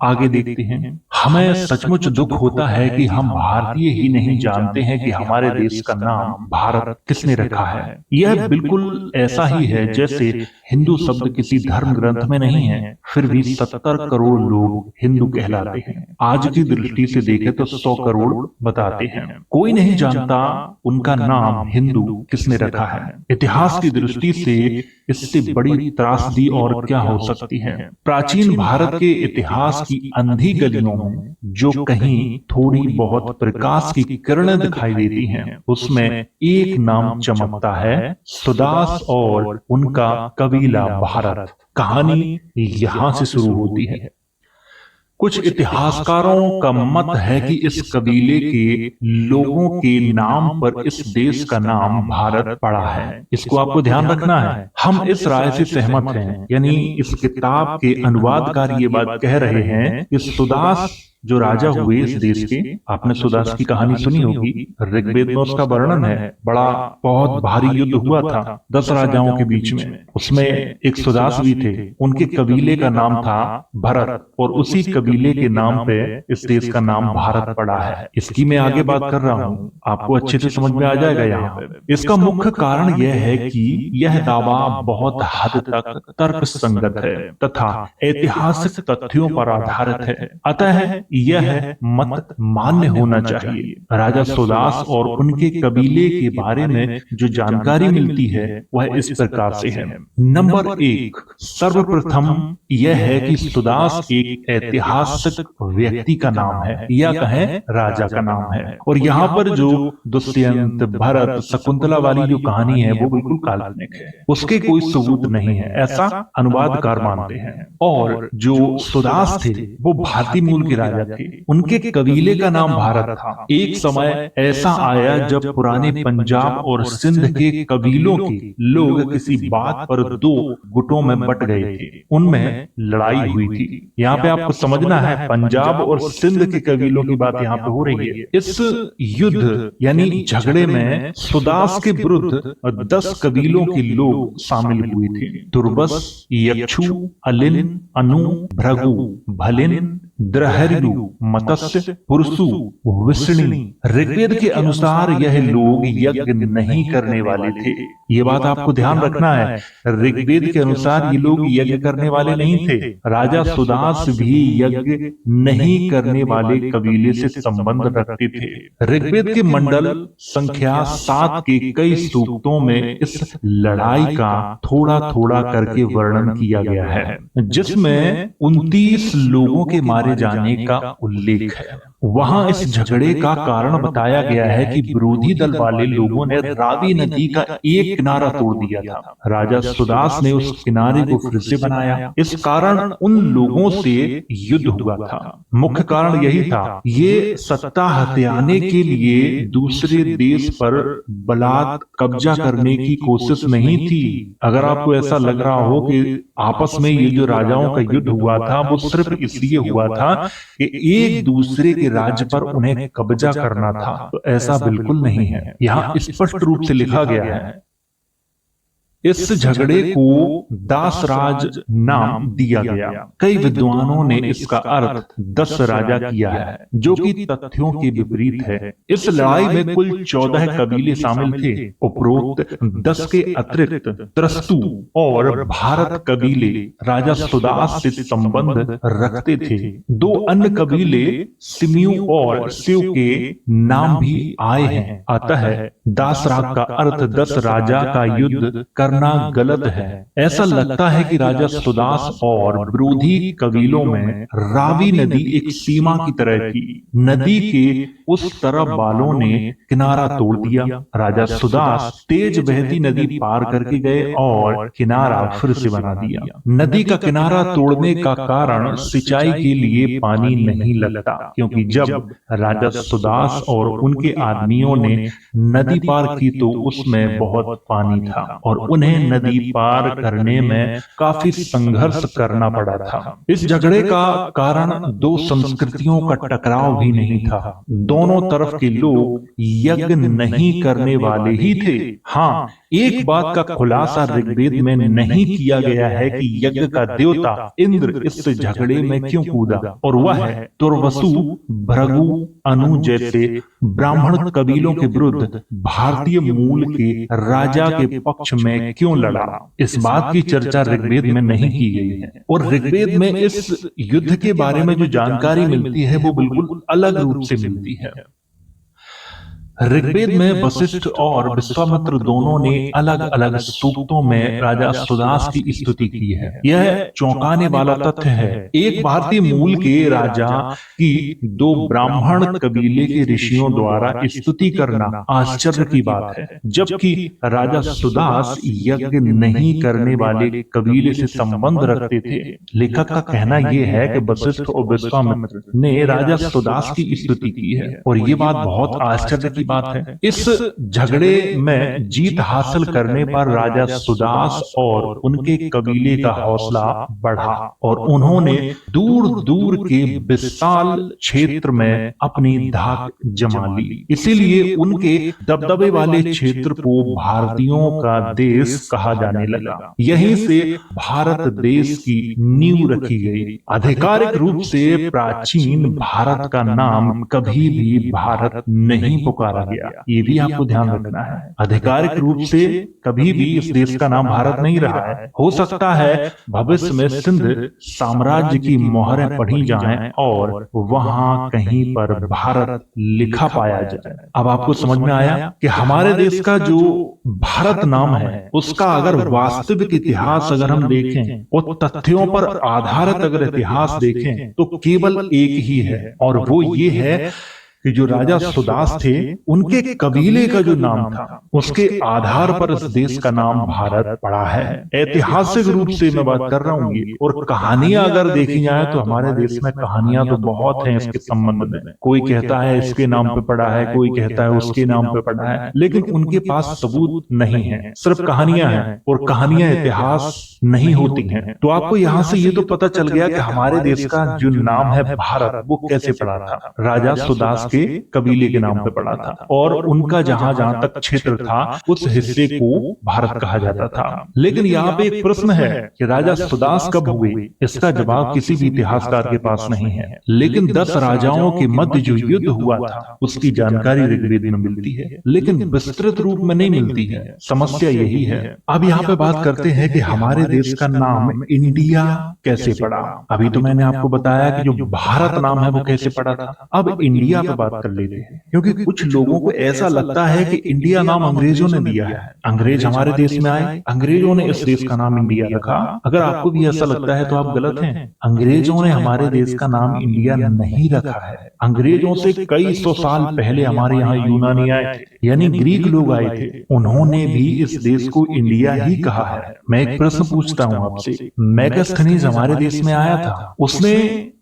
आगे देखते हैं। हमें सचमुच दुख होता है कि हम भारतीय ही नहीं जानते हैं कि हमारे देश का नाम भारत किसने रखा है। यह बिल्कुल ऐसा ही है जैसे हिंदू शब्द किसी धर्म ग्रंथ में नहीं है, फिर भी 70 करोड़ लोग हिंदू कहलाते हैं। आज की दृष्टि से देखें तो 100 करोड़ बताते हैं। कोई नहीं जानता उनका नाम हिंदू किसने रखा है। इतिहास की दृष्टि से इससे बड़ी त्रासदी और क्या हो सकती है। प्राचीन भारत के इतिहास की अंधी गलियों में जो कहीं थोड़ी बहुत प्रकाश की किरणें दिखाई देती हैं, उसमें एक नाम चमकता है, सुदास और उनका कबीला भारत। कहानी यहां से शुरू होती है। कुछ इतिहासकारों का मत है कि इस कबीले के लोगों के नाम पर इस देश का नाम भारत पड़ा है। इसको आपको ध्यान रखना है। हम इस राय से सहमत हैं, यानी इस किताब के अनुवादकार ये बात कह रहे हैं कि सुदास जो राजा हुए इस देश के, आपने सुदास की कहानी सुनी होगी, ऋग्वेद में उसका वर्णन है। बड़ा बहुत भारी युद्ध हुआ था 10 राजाओं के बीच में। उसमें एक सुदास भी थे, उनके कबीले का नाम था भरत, और उसी कबीले के नाम पे इस देश का नाम भारत पड़ा है। इसकी मैं आगे बात कर रहा हूँ, आपको अच्छे से समझ में आ जाएगा यहाँ पे। इसका मुख्य कारण यह है कि यह दावा बहुत हद तक तर्क संगत है तथा ऐतिहासिक तथ्यों पर आधारित है, अतः यह मत मान्य होना चाहिए। राजा सुदास और उनके कबीले के बारे में जो जानकारी मिलती है वह इस प्रकार से है। नंबर 1, सर्वप्रथम यह है कि सुदास एक ऐतिहासिक व्यक्ति का नाम है, या कहें राजा का नाम है। और यहाँ पर जो दुष्यंत, भरत, शकुंतला वाली जो कहानी है वो बिल्कुल काल्पनिक है, उसके कोई सबूत नहीं है, ऐसा अनुवादकार मानते हैं। और जो सुदास थे वो भारतीय मूल के राजा थे। उनके कबीले का नाम भारत था। एक समय ऐसा आया जब पुराने पंजाब और सिंध के कबीलों के लोग किसी बात पर 2 गुटों में बट गए थे, उनमें लड़ाई हुई थी। यहाँ पे आपको समझना है, पंजाब और सिंध के कबीलों की बात यहाँ पे हो रही है। इस युद्ध यानी झगड़े में सुदास के विरुद्ध 10 कबीलों के लोग शामिल हुए थे। तुर्बस, यक्षु, अलिन, अनु, भृगु, भलिन, द्रहर्यु, मत्स्य, पुरुषु, विष्णि। ऋग्वेद के अनुसार यह लोग यज्ञ नहीं करने वाले थे। ये बात आपको ध्यान रखना है। ऋग्वेद के अनुसार ये लोग यज्ञ करने वाले नहीं थे। राजा सुदास भी यज्ञ नहीं करने वाले कबीले से संबंध रखते थे। ऋग्वेद के मंडल संख्या 7 के कई सूक्तों में इस लड़ाई का थोड़ा थोड़ा करके वर्णन किया गया है, जिसमें 29 लोगों के मारे जाने का उल्लेख है। वहां इस झगड़े का कारण बताया गया है कि विरोधी दल वाले लोगों ने रावी नदी का एक किनारा तोड़ दिया था। राजा सुदास ने उस किनारे को फिर से बनाया। इस कारण उन लोगों से युद्ध हुआ था। मुख्य कारण यही था, ये सत्ता हथियाने के लिए दूसरे देश पर बलात् कब्जा करने की कोशिश नहीं थी। अगर आपको ऐसा लग रहा हो कि आपस में ये जो राजाओं का युद्ध हुआ था वो सिर्फ इसलिए हुआ था कि एक दूसरे के राज्य पर उन्हें कब्जा करना था, तो ऐसा बिल्कुल नहीं है। यहां स्पष्ट रूप से लिखा गया है, इस झगड़े को दासराज नाम दिया गया। कई विद्वानों ने इसका अर्थ 10 राजा किया है, जो कि तथ्यों के विपरीत है। इस लड़ाई में कुल 14 कबीले शामिल थे। उपरोक्त 10 के अतिरिक्त त्रस्तु और भारत कबीले राजा सुदास से संबंध रखते थे। 2 अन्य कबीले सिमियू और शिव के नाम भी आए हैं। अतः दासराग का अर्थ 10 राजा का युद्ध करना गलत है। ऐसा लगता है कि राजा सुदास और विरोधी कबीलों में रावी नदी एक सीमा की तरह थी। नदी के उस तरफ बालों ने किनारा तोड़ दिया। राजा सुदास तेज बहती नदी पार करके गए और किनारा फिर से बना दिया। नदी का किनारा तोड़ने का कारण सिंचाई के लिए पानी नहीं लगता, क्योंकि जब राजा सुदास और उनके आदमियों ने नदी पार की तो उसमें बहुत पानी था और उन्हें नदी पार करने में काफी संघर्ष करना पड़ा था। इस झगड़े का कारण 2 संस्कृतियों का टकराव भी नहीं था। दोनों तरफ के लोग यज्ञ नहीं करने वाले ही थे। हाँ, एक बात का खुलासा ऋग्वेद में नहीं किया गया है कि यज्ञ का देवता इंद्र इस झगड़े में क्यों कूदा, और वह है तुर्वसु, भृगु, अनु जैसे ब्राह्मण कबीलों के विरुद्ध भारतीय मूल के राजा के पक्ष में क्यों लड़ा। इस बात की चर्चा ऋग्वेद में नहीं की गई है, और ऋग्वेद में इस युद्ध के बारे में जो जानकारी मिलती है वो बिल्कुल अलग रूप से मिलती है। ऋग्वेद में वशिष्ठ और विश्वामित्र दोनों ने अलग अलग सूक्तों में राजा सुदास की स्तुति की है। यह चौंकाने वाला तथ्य है, एक भारतीय मूल के राजा की दो ब्राह्मण कबीले के ऋषियों द्वारा स्तुति करना आश्चर्य की बात है, जबकि राजा सुदास यज्ञ नहीं करने वाले कबीले से संबंध रखते थे। लेखक का कहना यह है कि वशिष्ठ और विश्वामित्र ने राजा सुदास की स्तुति की है, और ये बात बहुत आश्चर्य की बात है। इस झगड़े में जीत हासिल करने पर राजा सुदास और उनके कबीले का हौसला बढ़ा, और उन्होंने दूर दूर के विशाल क्षेत्र में अपनी धाक जमा ली। इसीलिए उनके दबदबे वाले क्षेत्र को भारतीयों का देश कहा जाने लगा। यहीं से भारत देश की नींव रखी गई। आधिकारिक रूप से प्राचीन भारत का नाम कभी भी भारत नहीं पुकारा गया, ये भी आपको ध्यान रखना है। आधिकारिक रूप से कभी भी इस देश का नाम भारत नहीं रहा है। हो सकता है भविष्य में सिंध साम्राज्य की मोहरें पढ़ी जाएं और वहां कहीं पर भारत लिखा पाया जाए। अब आपको समझ में आया कि हमारे देश का जो भारत नाम है उसका अगर वास्तविक इतिहास अगर हम देखें और तथ्यों पर आधारित अगर इतिहास देखें तो केवल एक ही है, और वो ये है कि जो राजा सुदास थे उनके कबीले का जो नाम था उसके आधार पर इस देश का नाम भारत पड़ा है। ऐतिहासिक रूप से मैं बात कर रहा हूँ, और कहानियां अगर देखी जाए तो हमारे देश में कहानियां तो बहुत हैं इसके संबंध में। कोई कहता है इसके नाम पे पड़ा है, कोई कहता है उसके नाम पे पड़ा है, लेकिन उनके पास सबूत नहीं है, सिर्फ कहानियां हैं, और कहानियां इतिहास नहीं होती हैं। तो आपको यहाँ से ये तो पता चल गया कि हमारे देश का जो नाम है भारत वो कैसे पड़ा था। राजा सुदास के कबीले के नाम पे पड़ा था, और उनका जहां जहां तक क्षेत्र था उस हिस्से को भारत कहा जाता था। लेकिन यहाँ पे एक प्रश्न है कि राजा सुदास कब हुए, इसका जवाब किसी भी इतिहासकार के पास नहीं है। लेकिन 10 राजाओं के मध्य जो युद्ध हुआ था उसकी जानकारी ऋग्वेद में मिलती है, लेकिन विस्तृत रूप में नहीं मिलती है। समस्या यही है। अब यहाँ पे बात करते हैं कि हमारे देश का नाम इंडिया कैसे पड़ा। अभी तो मैंने आपको बताया कि जो भारत नाम है वो कैसे पड़ा था। अब इंडिया पे बात कर लेते हैं, क्योंकि कुछ लोगों को ऐसा लगता है कि इंडिया नाम अंग्रेजों ने दिया है। अंग्रेज हमारे देश में आए, अंग्रेजों ने इस देश का नाम इंडिया रखा। अगर आपको भी ऐसा लगता है तो आप गलत हैं। अंग्रेजों ने हमारे देश का नाम इंडिया नहीं रखा है। अंग्रेजों से कई सौ साल पहले हमारे यहाँ यूनानी आए थे, यानी ग्रीक लोग आए थे। उन्होंने भी इस देश को इंडिया ही कहा है। मैं एक प्रश्न पूछता हूँ आपसे, मेगास्थनीज हमारे देश में आया था, उसने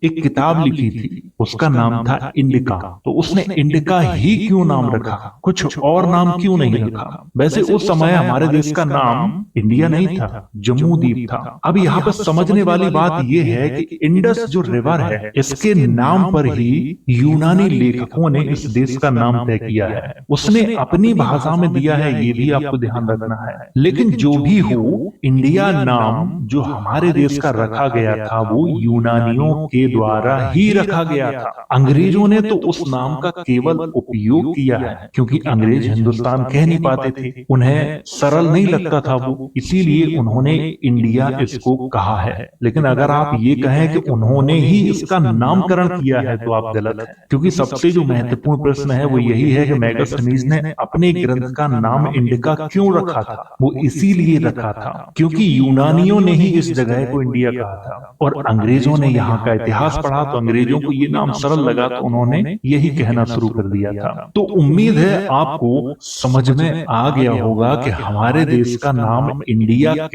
एक किताब लिखी थी, उसका नाम था इंडिका। तो उसने इंडिका ही क्यों नाम रखा, कुछ और नाम क्यों नहीं रखा? वैसे उस समय हमारे देश का नाम इंडिया नहीं था, जम्मू द्वीप था। अब यहाँ पर समझने वाली बात यह है कि इंडस जो रिवर है इसके नाम पर ही यूनानी लेखकों ने इस देश का नाम तय किया है। उसने अपनी भाषा में दिया है, ये भी आपको ध्यान रखना है। लेकिन जो भी हो, इंडिया नाम जो हमारे देश का रखा गया था वो यूनानियों के द्वारा ही रखा गया था। अंग्रेजों ने तो उस नाम का केवल उपयोग किया है क्योंकि अंग्रेज हिंदुस्तान कह नहीं पाते थे, उन्हें सरल नहीं लगता था वो, इसीलिए उन्होंने इंडिया इसको कहा है। लेकिन अगर आप ये कहें कि उन्होंने ही इसका नामकरण किया है तो आप गलत है, क्योंकि सबसे जो महत्वपूर्ण प्रश्न है वो यही है कि मेगास्थनीज ने अपने ग्रंथ का नाम इंडिका क्यों रखा था। वो इसीलिए रखा था क्योंकि यूनानियों ने ही इस जगह को इंडिया कहा था, और अंग्रेजों ने यहाँ का इतिहास पढ़ा तो अंग्रेजों को ये नाम सरल लगा तो उन्होंने यही कहना शुरू कर दिया था। तो उम्मीद है आपको समझ में आ गया होगा कि हमारे देश का नाम इंडिया